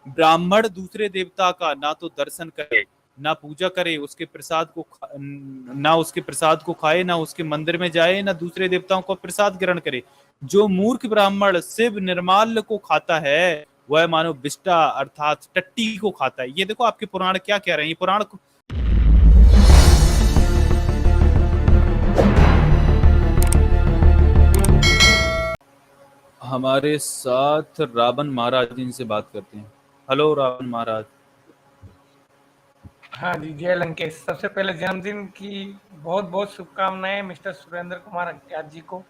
ब्राह्मण दूसरे देवता का ना तो दर्शन करे, ना पूजा करे, ना उसके प्रसाद को खाए, ना उसके मंदिर में जाए, ना दूसरे देवताओं को प्रसाद ग्रहण करे। जो मूर्ख ब्राह्मण शिव निर्माल्य को खाता है वह मानो विष्टा अर्थात टट्टी को खाता है। ये देखो आपके पुराण क्या कह रहे हैं, ये पुराण को हमारे साथ रावण महाराज जी से बात करते हैं। हेलो रावण महाराज। हाँ जी, जय लंकेश। सबसे पहले जन्मदिन की बहुत बहुत शुभकामनाएं मिस्टर सुरेंद्र कुमार अज्ञात जी को।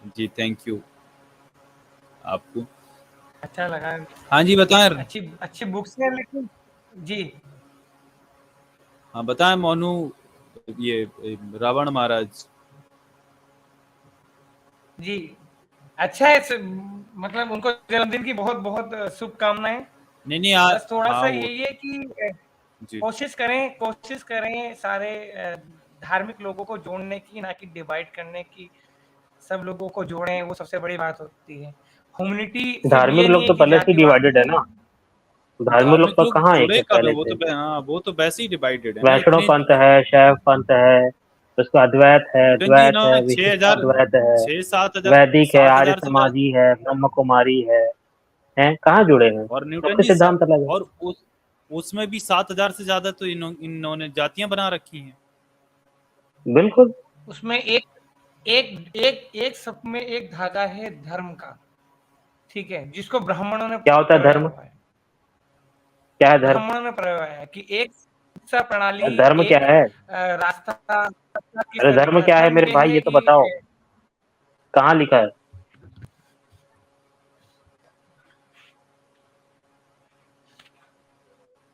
जी थैंक यू आपको। अच्छा लगा। हाँ जी बताएं। अच्छी अच्छी बुक्स हैं लेकिन जी। हाँ बताएं मोनू, ये रावण महाराज। जी अच्छा है। मतलब उनको जन्मदिन की बहुत बहुत शुभकामनाएं। नहीं नहीं बस थोड़ा हाँ सा वो यही है कि जी कोशिश करें सारे धार्मिक लोगों को जोड़ने की, ना कि डिवाइड करने की। सब लोगों को जोड़ें, वो सबसे बड़ी बात होती है। ह्यूमैनिटी सिर्फ धार्मिक ये नहीं लोग है तो कि पहले से जातिवाद डिवाइडेड है ना। धार्मिक लोग धार्मिक तो लोग कहाँ एक जुड़े है कब है, पहले वो से। तो हाँ वो तो वैसे ही डिवाइडेड है ना वैष्णव इतने। पंथ है, शैव पंथ है, उसका अद्वैत है, न्यूटन जी द्वैत है, इन्होंने विशिष्ट अद्वैत है, 6,000 वैदिक है, आर्य 7,000 से ज्यादा। समाजी है, ब्रह्म कुमारी है। हैं कहाँ जुड़े हैं? और न्यूटन सबके जी सिद्धांत अलग है। और उसमें भी 7,000 से ज्यादा तो इन्होंने जातियां बना रखी हैं। बिल्कुल। उसमें एक एक एक एक सब में एक धागा है धर्म का, ठीक है, जिसको ब्राह्मणों ने क्या होता है परोया धर्म? हुआ है। क्या है धर्म? ब्राह्मणों ने परोया है कि एक शिक्षा प्रणाली, धर्म क्या एक है? रास्ता किस अरे धर्म तरीके। क्या है धर्म मेरे ये भाई, है ये तो कि बताओ। कहाँ लिखा है?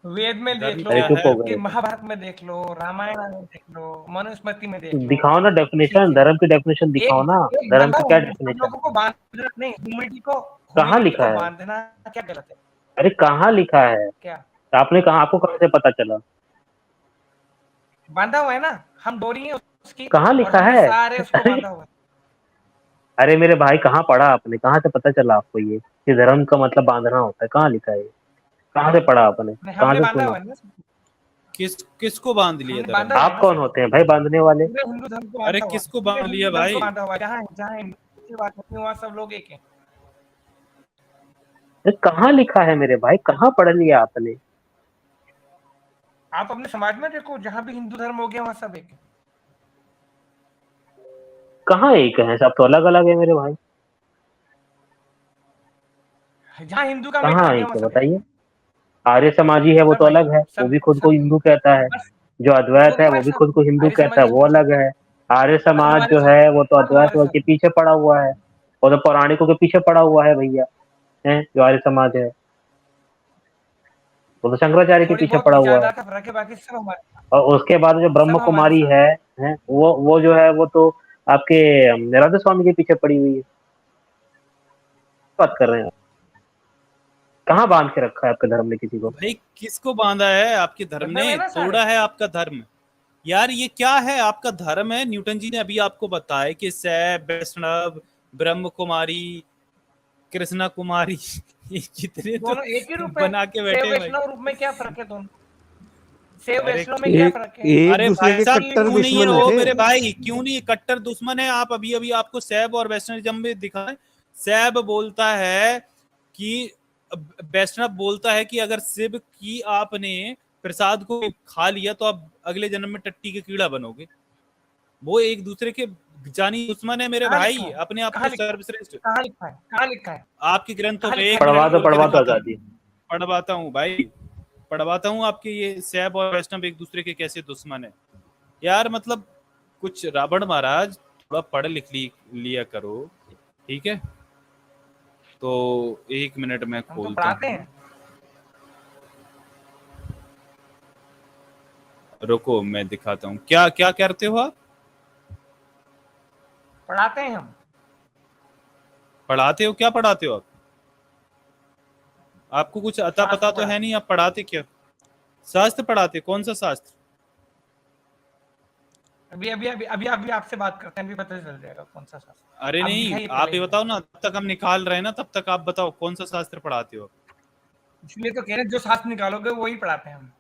वेद में देख धर्म लो, अरे क्या चुप है? हो कि गए। महाभारत में देख लो, रामायण में देख लो, मनुस्मृति में देख लो। दिखाओ ना ठीक डेफिनेशन, है, धर्म की डेफिनेशन दिखाओ एक ना। एक धर्म बंधा की क्या सब डेफिनेशन लोगों को है? बांधना नहीं, कहाँ ह्यूमैनिटी लिखा को है? बांधना क्या गलत है? अरे कहाँ लिखा है? क्या आपने कहा, आपको कहाँ से पता चला? बांधा हुआ है ना, हम डोरी है उसकी, कहाँ और लिखा हमने है? सारे उसको अरे बांधा हुआ है। अरे मेरे भाई, कहाँ पढ़ा आपने? कहाँ से पता चला आपको ये कि धर्म का मतलब बांधना होता है? कहाँ लिखा है ये? कहाँ से पढ़ा आपने? कहाँ हमने से बांधा सुना? हुआ है ना, किसको बांध लिया हमने धर्म बांधा ने? हुआ है आप ना कौन सभी होते हैं भाई बांधने वाले? पूरे हिंदू धर्म को अरे बांधा हुआ है, किसको पूरे बांध लिया हिंदू धर्म को भाई? बांधा हुआ है। जहाँ जहाँ हिंदू की बात होती है वहाँ सब लोग एक है। ये कहाँ लिखा है मेरे भाई? कहाँ पढ़ लिया आपने? आप अपने समाज में देखो, जहाँ भी हिंदू धर्म हो गया वहाँ सब एक है। कहाँ एक है? सब तो अलग अलग है मेरे भाई। जहाँ हिंदू का मेल कहाँ आ गया एक वहाँ है सब एक है। बताइए? आर्य समाजी है वो सब तो भाई, अलग है, वो सब भी खुद को सब हिंदू कहता है। बस जो वो अद्वैत भी है वो भी वैसा। खुद को हिंदू आर्य कहता है, समाजी वो हिंदू अलग धर्म, है। आर्य बस समाज हमारे जो सब, है वो तो सब अद्वैत हमारे के सब। पीछे पड़ा हुआ है। वो तो पौराणिकों के पीछे पड़ा हुआ है भैया। है जो आर्य समाज है वो तो शंकराचार्य के थोड़ी पीछे बहुत पड़ा हुआ है। विचारधारा का फर्क है, बाकी सब हमारे, और उसके बाद जो ब्रह्म सब हमारे कुमारी साथ। है वो जो है वो तो आपके राधा स्वामी के पीछे पड़ी हुई है। बात कर रहे हैं आप? कहाँ बांध के रखा है आपके धर्म ने किसी को? भाई किसको बांधा है? आपके धर्म बंधे ने हुए ना सारे। तोड़ा है आपका धर्म। यार ये क्या है? आपका धर्म है, न्यूटन जी ने अभी आपको बताया कि शैव, वैष्णव, ब्रह्म कुमारी, कृष्णा कुमारी ये कितने तो दोनों एक ही रूप है। बना के शैव बैठे हैं भाई। वैष्णव रूप में क्या फर्क है दोनों? शैव अरे वैष्णव में क्या एक फर्क है? एक अरे दूसरे भाई के साहब कट्टर क्यों नहीं है दुश्मन वो थे। मेरे भाई? क्यों नहीं? कट्टर दुश्मन है। आप अभी अभी आपको शैव और वैष्णविज्म में दिखाएं। शैव बोलता है कि वैष्णव बोलता है कि अगर शिव की आपने प्रसाद को खा लिया तो आप अगले जन्म में टट्टी के कीड़ा बनोगे। वो एक दूसरे के जानी दुश्मन है मेरे कहाँ लिखा भाई, है? अपने आप कहाँ को लिखा है? सर्वश्रेष्ठ। कहाँ लिखा है? कहाँ लिखा है? आपके ग्रंथों कहाँ में लिखा एक है? मिनट खोल के पढ़वा दो दिखाता हूँ। आजादी। पढ़वाता हूँ भाई, पढ़वाता हूँ आपके। ये शैव और वैष्णव एक दूसरे के कैसे दुश्मन है यार। मतलब कुछ रावण महाराज थोड़ा पढ़ लिया करो, ठीक है? तो एक मिनट में हम तो खोलता पढ़ाते हूँ, हैं। रुको मैं दिखाता हूँ। क्या क्या करते हो आप? पढ़ाते हैं हम। पढ़ाते हो? क्या पढ़ाते हो आप? आपको कुछ अता पता शास्त्र तो है पढ़ाते नहीं, आप पढ़ाते क्या? शास्त्र पढ़ाते? कौन सा शास्त्र? अभी अभी अभी अभी अभी आपसे बात करते हैं, अभी पता चल जाएगा कौन सा शास्त्र। अरे आप नहीं, दिखाइए आप पहले। ये बताओ ना, तब तक हम निकाल रहे हैं ना, तब तक आप बताओ कौन सा शास्त्र पढ़ाते हो। इसलिए तो कह रहे हैं जो शास्त्र निकालोगे वही पढ़ाते हैं हम।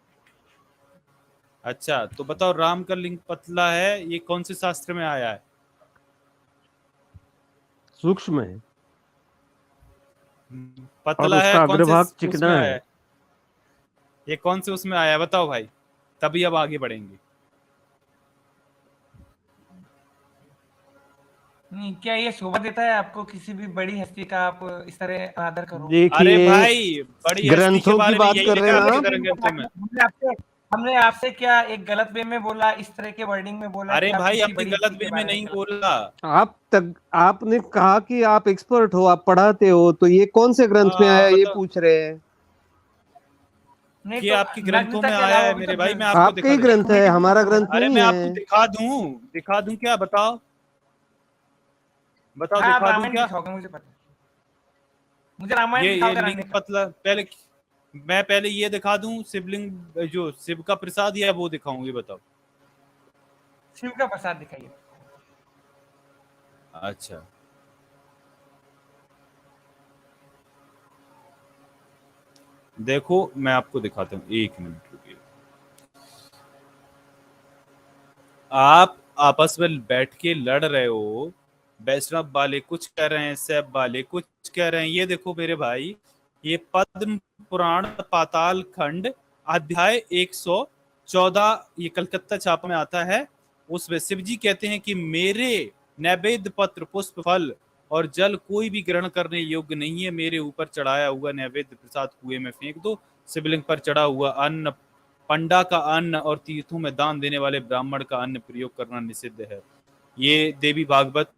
अच्छा तो बताओ, राम का लिंग पतला है, ये कौन से शास्त्र में आया है? सूक्ष्म है और पतला है उसका कौन से अग्रभाग उसमें चिकना आया है। है? ये कौन से उसमें आया है बताओ भाई, तभी अब आगे बढ़ेंगे। नहीं, क्या ये शोभा देता है आपको किसी भी बड़ी हस्ती का आप इस तरह आदर करो? अरे देखिए, भाई, बड़ी हस्ती के ग्रंथों की बारे में बात यही कर लिखा रहे है हैं आपके ना। धर्म ग्रंथों में। हमने आपसे क्या एक गलत वे में बोला, इस तरह के वर्डिंग में बोला अरे कि आप भाई, किसी हमने बड़ी गलत हस्ती के वे में बारे नहीं में बोला। आपने कहा कि आप एक्सपर्ट हो, आप पढ़ाते हो, तो ये कौन से ग्रंथ में आया ये बताओ, पूछ रहे हैं। नहीं ये तो आपके ग्रंथों नग्नता में के आया अलावा है भी मेरे तो भाई, मैं आपको आपका दिखा ही दूं। ग्रंथ है, हमारा ग्रंथ अरे नहीं मैं आपको है। दिखा दूं क्या? बताओ बताओ, हाँ, आप दिखा दूं रामायण क्या? दिखाओगे, मुझे पता है। मुझे रामायण ये दिखाओगे लिंग रहने का। पतला, मैं पहले ये दिखा दूं, शिवलिंग जो शिव का प्रसाद या वो दिखाऊं, ये बताओ। शिव का प्रसाद दिखाइए। अच्छा, देखो मैं आपको दिखाता हूँ, 1 मिनट रुकिए। आप आपस में बैठ के लड़ रहे हो, वैष्णव वाले कुछ कह रहे हैं, शैव वाले कुछ कह रहे हैं। ये देखो मेरे भाई, ये पद्म पुराण पाताल खंड अध्याय 114, ये कलकत्ता छापा में आता है। उसमें शिव जी कहते हैं कि मेरे नैवेद्य पत्र पुष्प फल और जल कोई भी ग्रहण करने योग्य नहीं है। मेरे ऊपर चढ़ाया हुआ नैवेद्य प्रसाद कुएं में फेंक दो। शिवलिंग पर चढ़ा हुआ अन्न, पंडा का अन्न और तीर्थों में दान देने वाले ब्राह्मण का अन्न प्रयोग करना निषिद्ध है। ये देवी भागवत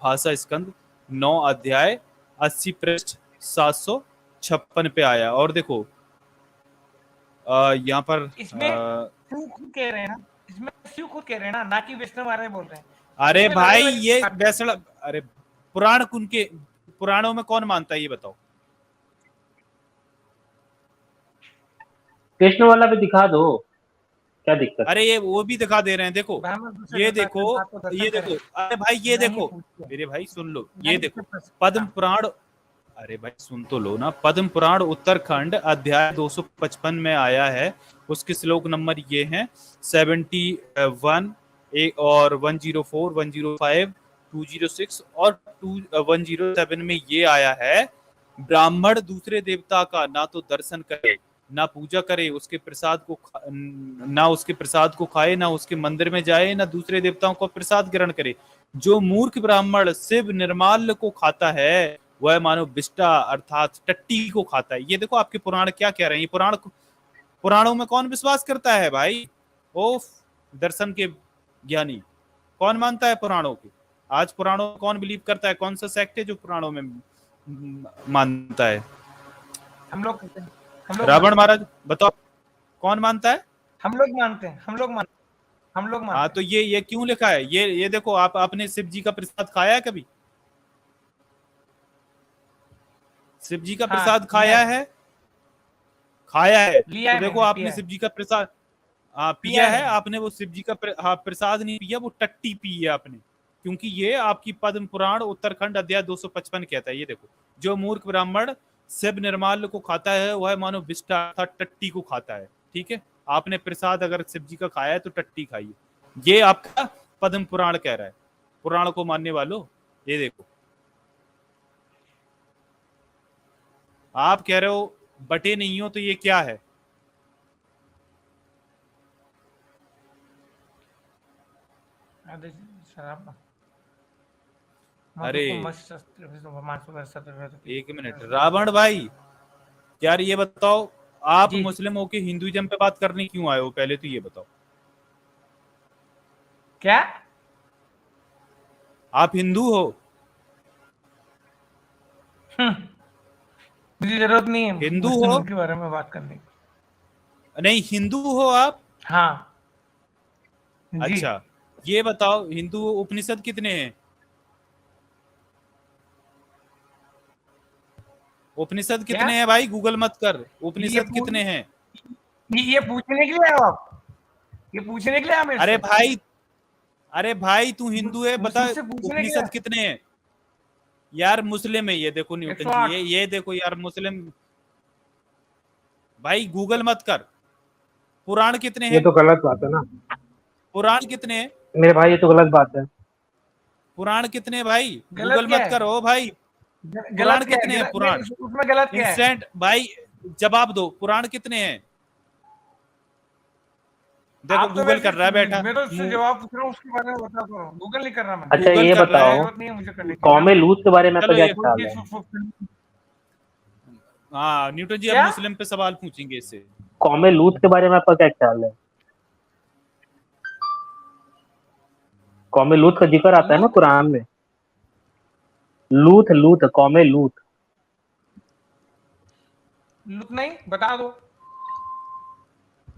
भाषा स्कंद 9 अध्याय 80 पृष्ठ 756 पे आया। और देखो यहाँ पर इसमें शिव खुद कह रहे हैं ना, इसमें शिव खुद कह रहे हैं ना, ना कि वैष्णव आर्य बोल रहे हैं। अरे इसमें भाई, लड़ाई वाली ये बात नहीं। वैष्णव, अरे पुराण उनके पुराणों में कौन मानता है ये बताओ। कृष्ण वाला भी दिखा दो, क्या दिक्कत है? अरे ये वो भी दिखा दे रहे हैं, देखो ब्राह्मण दूसरे ये देवता के देखो, साथ तो दर्शन ये करें। देखो, अरे भाई ये नहीं देखो पूछते। मेरे भाई, सुन लो, नहीं ये देखो पूछते। पद्म पुराण, अरे भाई सुन तो लो ना। पद्म पुराण उत्तरखंड अध्याय 255 में आया है। उसके श्लोक नंबर ये हैं 71 और 104, 105, 206 और 107 में ये आया है, ब्राह्मण दूसरे देवता का ना तो दर्शन करे, ना पूजा करे, उसके प्रसाद को ना उसके प्रसाद को खाए, ना उसके मंदिर में जाए, ना दूसरे देवताओं को प्रसाद ग्रहण करे। जो मूर्ख ब्राह्मण शिव निर्माल्य को खाता है, वह मानो विष्टा अर्थात टट्टी को खाता है। ये देखो आपके पुराण क्या कह रहे हैं। ये पुराणों में कौन विश्वास करता है भाई? ओफ, दर्शन के ज्ञानी कौन मानता है पुराणों के? आज पुराणों में कौन बिलीव करता है? कौन सा सेक्ट है जो पुराणों में मानता है? हम लोग रावण महाराज बताओ, कौन मानता है? हम लोग मानते हैं, हम लोग मानते हाँ, हैं। तो ये क्यों लिखा है? ये देखो, आपने शिव जी का प्रसाद खाया है कभी? शिव जी का प्रसाद खाया है? खाया है लिया तो है देखो, मैंने, आपने पिया है। शिव जी का प्रसाद पिया पिया है है। आपने। वो शिव जी का प्रसाद नहीं पिया, वो टट्टी पी है आपने। क्योंकि ये आपकी पद्म पुराण उत्तरखंड अध्याय 255 कहता है। ये देखो, जो मूर्ख ब्राह्मण शिव निर्माल्य को खाता है, वह मानो विष्टा अर्थात टट्टी को खाता है। ठीक है, आपने प्रसाद अगर शिव जी का खाया है तो टट्टी खाइए। ये आपका पद्म पुराण कह रहा है। पुराण को मानने वालों, ये देखो, आप कह रहे हो बटे नहीं हो, तो ये क्या है? अरे एक मिनट रावण भाई, यार ये बताओ, आप जी। मुस्लिम होके हिंदुइज्म पे बात करने क्यों आए हो? पहले तो ये बताओ। क्या आप हिंदू हो? मुझे जरूरत नहीं है हिंदू हो? मुस्लिमों के बारे में बात करने की। नहीं, हिंदू हो आप? हाँ जी। अच्छा, ये बताओ, हिंदू उपनिषद कितने हैं? उपनिषद क्या? कितने हैं भाई? गूगल मत कर, उपनिषद पूछ- कितने हैं? ये पूछने के लिए आए हो आप? ये पूछने के लिए आए मेरे अरे से? भाई, अरे भाई तू हिंदू है, बता मुझसे पूछने उपनिषद क्या? कितने हैं यार? मुस्लिम है ये, देखो न्यूटन 108। जी, ये देखो यार मुस्लिम। भाई गूगल मत कर। पुराण कितने ये हैं? तो गलत बात है ना पुराण कितने हैं? मेरे भाई, ये तो गलत बात है। पुराण कितने हैं भाई? गलत गूगल क्या मत है? करो भाई। पुराण गलत क्या है? कितने हैं? गलत पुराण नहीं, उसमें गलत क्या है? इंस्टेंट भाई, जवाब दो, पुराण कितने हैं? देखो आप तो गूगल वैसे कर रहा है बैठा मैं तो उससे मुंह। जवाब पूछ रहा हूँ, उसके बारे में बता तो रहा हूँ। गूगल नहीं कर रहा मैं। अच्छा गूगल ये कर रहा है। बताओ, जरूरत नहीं है मुझे करने की। कौम लूत के बारे में आपका चलो क्या ये, ख्याल है? हाँ न्यूटन जी अब क्या? मुस्लिम पे सवाल पूछेंगे इससे। कौम लूत के बारे में आपका क्या ख्याल है? कौम लूत का जिक्र आता है ना लूत? कुरान में। लूत लूत, कौम लूत। लूत नहीं, बता दो।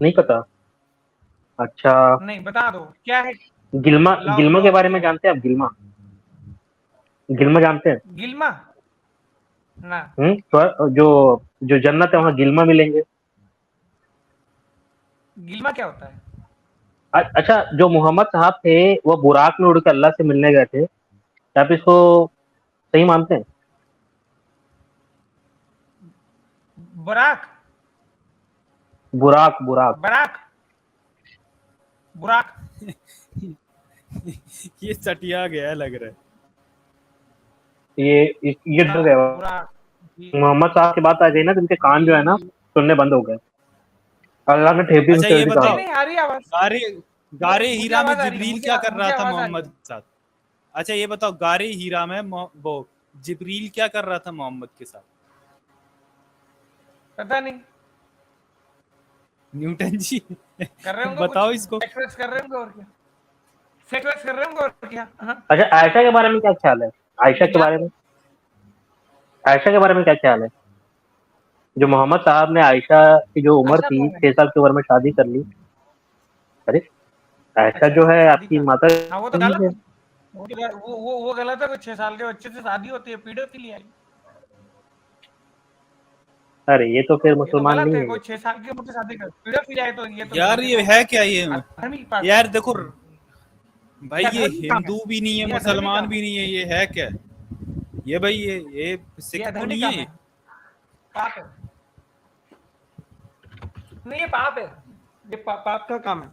नहीं पता? अच्छा। नहीं, बता दो क्या है। गिल्मा, लाओ गिल्मा के लाओ, बारे में क्या है? जानते हैं आप? गिल्मा, गिल्मा जानते हैं? गिल्मा? ना। जो जो जन्नत है वहाँ गिल्मा मिलेंगे। गिल्मा क्या होता है? अच्छा, जो मोहम्मद साहब थे वो बुराक में उड़ के अल्लाह से मिलने गए थे, आप इसको सही मानते हैं? बराक? बुराक, बुराक। बराक? बुराक? ये सटिया गया लग रहा है। ये डर गए। बुराक? मोहम्मद साहब की बात आ गई ना तो इनके कान जो है ना सुनने बंद हो गए। अल्लाह ने ठेपी अच्छा उनके ये भी नहीं कहा। बताओ, नहीं, आ रही है आवाज। गारे गारे मुझे हीरा में आवाज आ रही है, जिब्रील क्या कर मुझे रहा था आवाज आ रही मोहम्मद है। के साथ? अच्छा ये बताओ, गारे हीरा में वो जिब्रील क्या कर रहा था मोहम्मद के साथ? पता नहीं, न्यूटन जी कर रहे होंगे कुछ। बताओ इसको। सेक्स कर रहे होंगे और क्या। सेक्स कर रहे होंगे और क्या। हाँ। अच्छा, आयशा के बारे में क्या ख्याल है? आयशा के बारे में, आयशा के बारे में क्या ख्याल है? जो मोहम्मद साहब ने आयशा की जो उम्र आशा थी कौन है? 6 साल की उम्र में शादी कर ली। अरे, आयशा अच्छा जो अच्छा, है शादी आपकी का। माता हाँ वो तो जी गलत है। है। वो गलत है। 6 साल के बच्चे से शादी होती है, पीडोफिली है। अरे ये तो फिर ये तो मुसलमान गलत नहीं है, है कोई ये। 6 साल की उम्र से शादी कर पीडोफिली है, तो ये तो यार ये ये तो है क्या ये? अधर्मी पाप है। यार देखो भाई, ये ये अधर्मी काम है। हिंदू भी नहीं है, ये अधर्मी मुसलमान काम भी है। नहीं है, ये है क्या? ये भाई ये ये सिख तो अधर्मी नहीं है काम है। ये? पाप है। नहीं, ये पाप है। ये पाप का काम है।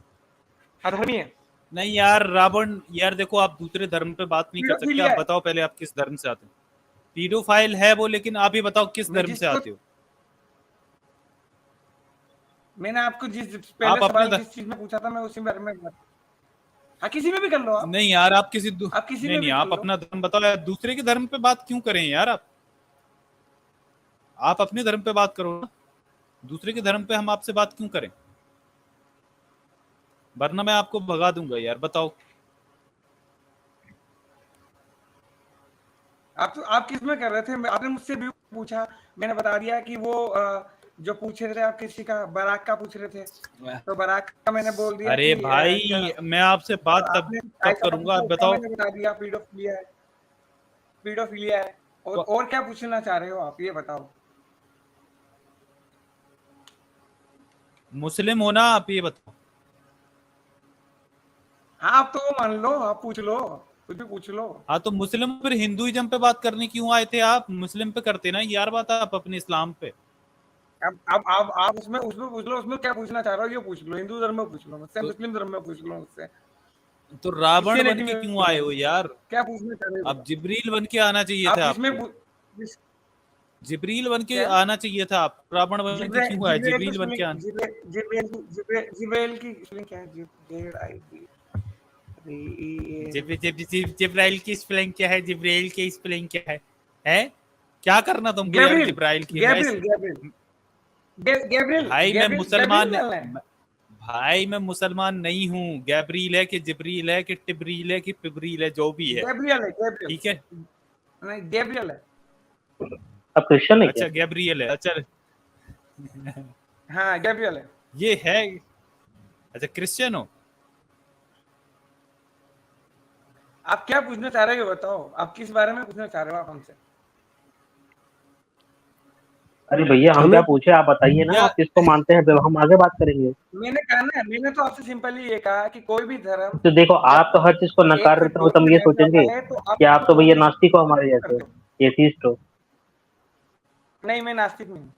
अधर्मी है। नहीं यार रावण, यार देखो आप दूसरे धर्म पे बात नहीं कर सकते। पीडोफिलिया आप है। बताओ पहले आप किस धर्म से आते हो? पीडोफाइल है वो, लेकिन आप ही बताओ किस मैं धर्म से जिसको आते हो? मैंने आपको जिस पहले आप अपने सवाल जिस चीज में पूछा था, मैं उसी बारे में बात। हाँ, किसी में भी कर लो आप। नहीं यार आप आप किसी नहीं में नहीं, भी कर आप लो। अपना धर्म बताओ यार, दूसरे के धर्म पे बात क्यों करें यार? आप अपने धर्म पे बात करो ना, दूसरे के धर्म पे हम आपसे बात क्यों करें? वरना मैं आपको भगा दूंगा यार, बताओ। आप किस में कर रहे थे? आपने मुझसे भी पूछा, मैंने बता दिया कि वो जो पूछ रहे थे आप किसी का बराक का पूछ रहे थे, तो बराक का मैंने बोल दिया अरे कि भाई मैं आपसे बात तब आपने तब ऐसा करूंगा, पूछा, आप उसका बताओ। मैंने बता दिया पीडोफिलिया है। पीडोफिलिया है। और क्या पूछना चाह रहे हो आप, ये बताओ। मुस्लिम हो ना आप, ये बताओ। हाँ, आप तो वो मान लो, आप पूछ लो, कुछ भी पूछ लो। हाँ तो मुस्लिम फिर हिंदुइज्म पे बात करने क्यों आए थे आप? मुस्लिम पे करते ना यार बात आप अपने इस्लाम पे। अब आप उसमें उसमें पूछ लो, उसमें क्या पूछना चाह रहे हो ये पूछ लो। हिंदू धर्म में पूछ लो मुझसे, तो, मुस्लिम धर्म में पूछ लो मुझसे, तो रावण बन क्रिश्चियनिटी के में क्यों पूछ आए लो हो मुझसे। यार? क्या पूछना चाह रहे हो? अब जिब्रील बन के आना चाहिए आप था किसमें आपको। किस जिब्रील बन के क्या? आना चाहिए था आप, रावण बन के क्यों आए? जिब्राइल की जिब्रील बन के स्पेलिंग, आना। जिब्राइल की स्पेलिंग क्या है? जेड आई बी जिब्राइल की स्पेलिंग क्या है? जिब्राइल की स्पेलिंग क्या है? हैं? क्या करना तुमको यार गैब्रियल जिब्राइल की? गैब्रियल गैब्रियल गैब्रियल भाई मैं गैब्रियल गैब्रियल मुसलमान डालना है। भाई मैं मुसलमान नहीं हूँ। गैब्रील है कि जिब्रील है कि टिब्रील है कि पिब्रील है, जो भी है, गैब्रियल है, गैब्रियल। ठीक है। नहीं, गैब्रियल है। अब क्रिश्चियन है क्या? अच्छा गैब्रियल है, अच्छा हाँ, गैब्रियल है। ये है। अच्छा क्रिश्चियन हो? आप क्या पूछना चाह रहे हो बताओ, आप किस बारे में पूछना चाह रहे हो आप हमसे? अरे भैया हम हमें क्या पूछे, आप बताइए ना, या आप किसको मानते हैं, फिर हम आगे बात करेंगे। मैंने कहा ना, मैंने तो आपसे सिंपली ये कहा कि कोई भी धर्म तो देखो आप तो जब हर चीज को एक नकार से रहे हो, दो तब से ये बढ़ सोचेंगे जाता है तो आप कि आप तो उसको भैया तोड़ने की नास्तिक हो कोशिश हमारे जैसे, करते हो। एथिस्ट हो। नहीं, मैं नास्तिक नहीं हूँ।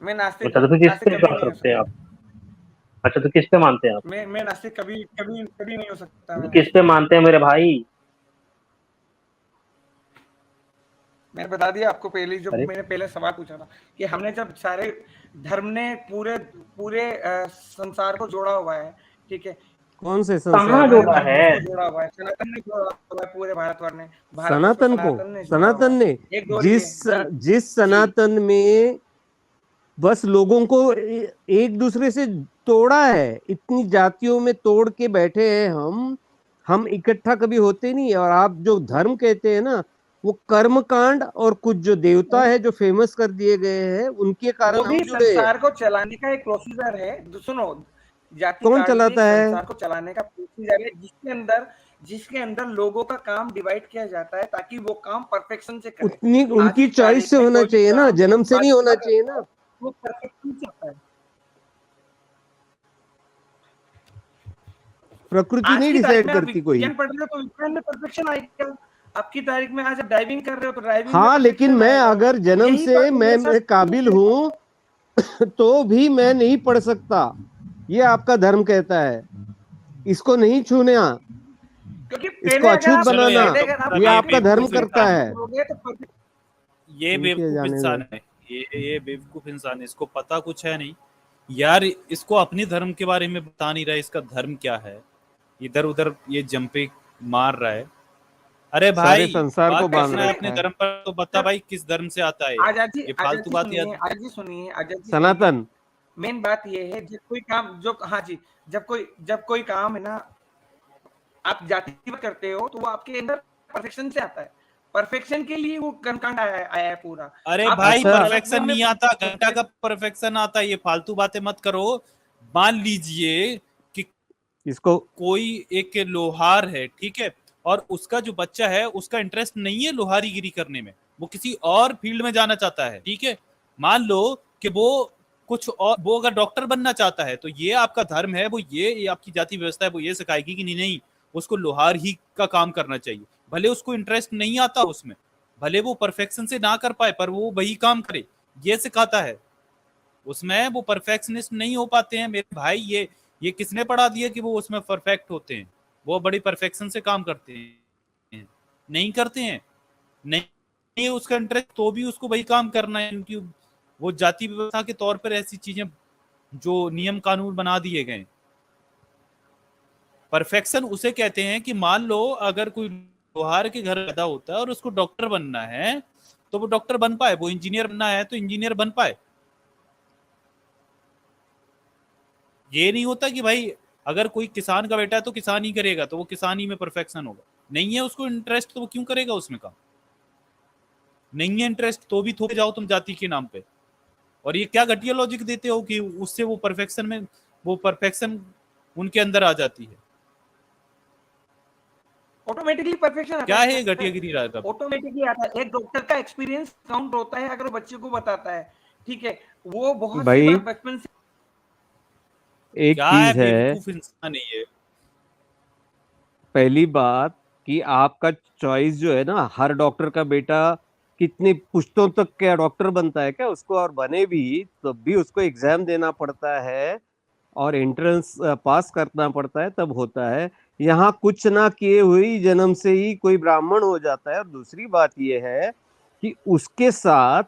मैं नास्तिक अच्छा तो फिर किस नास्तिक पे कभी विश्वास नहीं हो रखते हैं सकता। आप? अच्छा तो किस पे मानते हैं आप? मैं नास्तिक कभी कभी कभी नहीं हो सकता। मैं तो किस नास्तिक पे मानते हैं मेरे भाई? मैंने बता दिया आपको पहले, जो अरे मैंने पहले सवाल पूछा था कि हमने जब सारे धर्म ने पूरे पूरे संसार को जोड़ा हुआ है, ठीक है, कौन से कहाँ संसार हमारे को? जोड़ा भारत है? देश को जोड़ा हुआ है, सनातन ने जोड़ा हुआ है, पूरे भारतवर्ष ने, भारतवर्ष को सनातन को? सनातन ने जोड़ा हुआ सनातन है। ने एक डोरी जिस है जी। जिस जी सनातन में बस लोगों को एक दूसरे से तोड़ा है, इतनी जातियों में तोड़ के बैठे हैं हम इकट्ठा कभी होते नहीं है। और आप जो धर्म कहते हैं ना, वो कर्म कांड और कुछ जो देवता है जो फेमस कर दिए गए हैं, उनके वो कारण भी हम जुड़े हैं। संसार को चलाने का एक प्रोसीजर है। सुनो, जाति कौन कार्ड भी एक चलाता है? संसार को चलाने का प्रोसीजर है, जिसके अंदर लोगों का काम डिवाइड किया जाता है ताकि वो काम परफेक्शन से करे। उतनी आज उनकी की चॉइस तारीख से में होना कोई भी चाहिए ना, काम जन्म से नहीं होना बादशाह चाहिए करता ना। है, वो परफेक्शन से होता है। प्रकृति आज नहीं की तारीख डिसाइड में आप करती कोई। विज्ञान पढ़ रहे हो तो विज्ञान में परफेक्शन आएगा। आपकी तारीख में आज आप ड्राइविंग कर रहे हो तो ड्राइविंग में हाँ, लेकिन परफेक्शन मैं आएगा। अगर जन्म यही से बात मेरे साथ मैं काबिल हूँ तो भी मैं नहीं पढ़ सकता, ये आपका धर्म कहता है। इसको नहीं छूना, क्योंकि इसको पहले अगर अछूत आप चलो बनाना, यार पहले अगर डॉक्टर आप साहब, ये ये आपका धर्म बेवकूफ आर्टिफिशियल करता इंसान काम है, है। करोगे तो ये ठीक है, बेवकूफ जाने दो। इंसान है, ये बेवकूफ इंसान है, इसको पता कुछ है नहीं यार। इसको अपने धर्म के बारे में बता नहीं रहा है, इसका धर्म क्या है, इधर उधर ये जंपे मार रहा है। अरे सारे भाई संसार को बात बांध करना है रखा अपने है। धर्म पर तो बता भाई, किस धर्म से आता है ये आजाद फालतू जी बात सुनिए, याद। सनातन। मेन बात ये है, जब कोई काम जो हाँ जी, जब कोई काम है ना, आप जाति करते हो तो वो आपके अंदर परफेक्शन से आता है। परफेक्शन के लिए वो कर्मकांड आया है पूरा। अरे आप भाई उसको अच्छा, गलत वे परफेक्शन में नहीं आता, घंटा का परफेक्शन आता है, ये फालतू बातें मत करो। मान लीजिए कि इसको कोई एक लोहार है, ठीक है, और उसका जो बच्चा है उसका इंटरेस्ट नहीं है लोहारीगिरी करने में, वो किसी और फील्ड में जाना चाहता है, ठीक है। मान लो कि वो कुछ और, वो अगर डॉक्टर बनना चाहता है, तो ये आपका धर्म है, वो ये आपकी जाति व्यवस्था है, वो ये सिखाएगी कि नहीं नहीं उसको लोहार ही का काम करना चाहिए, भले उसको इंटरेस्ट नहीं आता उसमें, भले वो परफेक्शन से ना कर पाए, पर वो वही काम करे, ये सिखाता है। उसमें वो परफेक्शनिस्ट नहीं हो पाते हैं मेरे भाई। ये किसने पढ़ा दिया कि वो उसमें परफेक्ट होते हैं, वो बड़ी परफेक्शन से काम करते हैं? नहीं करते हैं, नहीं उसका इंटरेस्ट तो भी उसको वही काम करना है, क्योंकि वो जाति व्यवस्था के तौर पर ऐसी चीजें जो नियम कानून बना दिए गए। परफेक्शन उसे कहते हैं कि मान लो अगर कोई लोहार के घर पैदा होता है और उसको डॉक्टर बनना है तो वो डॉक्टर बन पाए, वो इंजीनियर बनना है तो इंजीनियर बन पाए। ये नहीं होता कि भाई अगर कोई किसान का बेटा है तो किसान ही करेगा तो वो किसान ही में परफेक्शन होगा। नहीं है उसको इंटरेस्ट तो वो क्यों करेगा उसमें काम? नहीं है इंटरेस्ट तो भी थोड़े जाओ तुम जाति के नाम पे। और ये क्या घटिया लॉजिक देते हो कि उससे वो परफेक्शन उनके अंदर आ जाती है। ऑटोमेटिकली परफेक्शन क्या है घटियागिरी राजा? ऑटोमेटिकली आता है। एक डॉक्टर का एक्सपीरियंस काउंट होता है अगर वो बच्चे को बताता है, ठीक है, वो बहुत सी भाई बार बचपन से एक क्या है, चीज है, बेवकूफ इंसान है ये। पहली बात कि आपका चॉइस जो है ना, हर डॉक्टर का बेटा कितनी पुश्तों तक क्या डॉक्टर बनता है क्या उसको? और बने भी तब भी उसको एग्जाम देना पड़ता है और एंट्रेंस पास करना पड़ता है, तब होता है। यहाँ कुछ ना किए हुए जन्म से ही कोई ब्राह्मण हो जाता है। और दूसरी बात यह है कि उसके साथ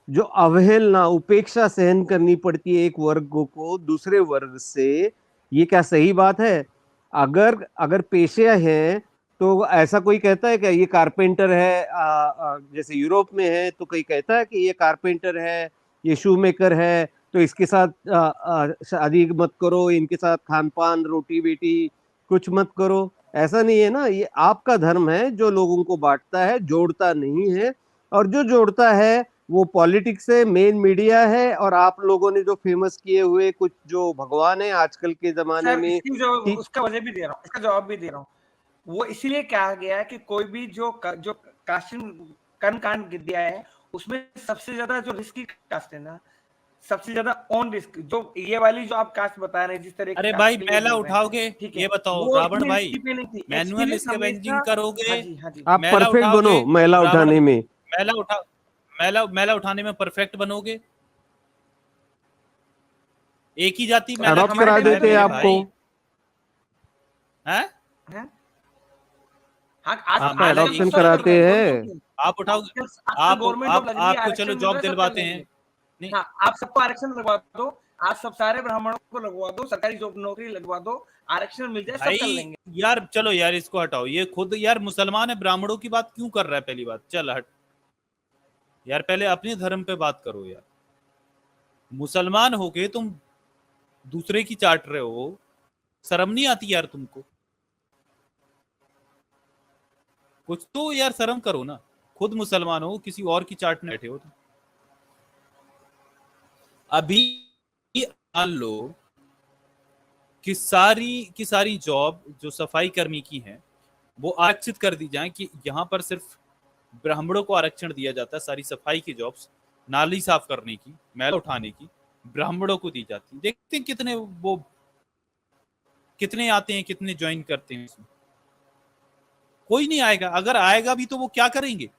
जो अवहेलना, उपेक्षा सहन करनी पड़ती है एक वर्ग को दूसरे वर्ग से, ये क्या सही बात है? अगर पेशे हैं तो ऐसा कोई कहता है क्या ये कारपेंटर है? जैसे यूरोप में है तो कोई कहता है कि ये कारपेंटर है, ये शू मेकर है, तो इसके साथ शादी मत करो, इनके साथ खान पान रोटी बेटी कुछ मत करो। ऐसा नहीं है ना, ये आपका धर्म है जो लोगों को बांटता है, जोड़ता नहीं है। और जो जोड़ता है वो पॉलिटिक्स है, मेन मीडिया है, और आप लोगों ने जो फेमस किए हुए कुछ जो भगवान है आजकल के जमाने सर, में इसकी जो कि उसका वजह भी दे रहा हूँ, इसका जवाब भी दे रहा हूँ। वो इसीलिए कहा गया है कि कोई भी जो काशिन कर्मकांड दिया है उसमें सबसे ज्यादा जो रिस्की कास्ट है ना, सबसे ज्यादा ऑन रिस्क, जो ये वाली जो आप कास्ट बता रहे हैं, जिस तरह की अरे कास्ट भाई के लिए पहला बोल रहे हैं, उठाओगे, ठीक है, ये बताओ वो रावण इतनी भाई, रिस्की पे नहीं थी। मैनुअल एक्सपीरियंस स्कैवेंजिंग हमेशा, करोगे, हाँ जी, हाँ जी, आप मैला परफेक्ट उठाओगे, बनो मैला रावण उठाने में। मैला उठा मैला उठाने में परफेक्ट बनोगे। एक ही जाति तो मैला अडॉप्ट हमारे करा टाइम में है तो देते हैं ये मेरे था। आपको। भाई, हैं? हैं? हाँ, आज हाँ आपका मैला आजकल ही एडॉप्शन सब कर कराते रहे हैं, हैं। कोई आप उठाओगे, आजकल आप गवर्नमेंट जॉब लग रही है, आपको चलो आरक्षण मिल जॉब रहा है, सब दिलवाते कर हैं। लेंगे। नहीं हाँ, आप सबको आरक्षण लगवा दो, आप सब सारे ब्राह्मणों को लगवा दो, सरकारी जॉब नौकरी लगवा दो, आरक्षण मिल जाए, सब कर भाई लेंगे। यार चलो यार इसको हटाओ, ये खुद यार मुसलमान है, ब्राह्मणों की बात क्यों कर रहा है पहली बात, चल हट यार, पहले अपने धर्म पे बात करो यार। मुसलमान होके तुम दूसरे की चाट रहे हो, शर्म नहीं आती यार तुमको? कुछ तो यार शर्म करो ना, खुद मुसलमान हो, किसी और की चाटने बैठे हो तुम। अभी मान लो कि सारी जॉब जो सफाई कर्मी की है वो आरक्षित कर दी जाए, कि यहाँ पर सिर्फ ब्राह्मणों को आरक्षण दिया जाता है, सारी सफाई की जॉब्स, नाली साफ करने की, मैल उठाने की ब्राह्मणों को दी जाती है। देखते हैं कितने आते हैं, कितने ज्वाइन करते हैं इसमें। कोई नहीं आएगा, अगर आएगा भी तो वो क्या करेंगे,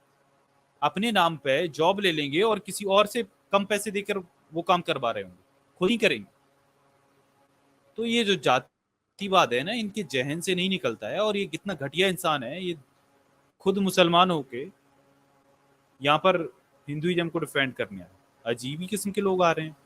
अपने नाम पे जॉब ले लेंगे और किसी और से कम पैसे देकर वो काम करवा रहे होंगे, खुद ही करेंगे। तो ये जो जातिवाद है ना, इनके जहन से नहीं निकलता है, और ये कितना घटिया इंसान है, ये खुद मुसलमान होके यहाँ पर हिंदुइज्म को डिफेंड करने आए। अजीब ही किस्म के लोग आ रहे हैं।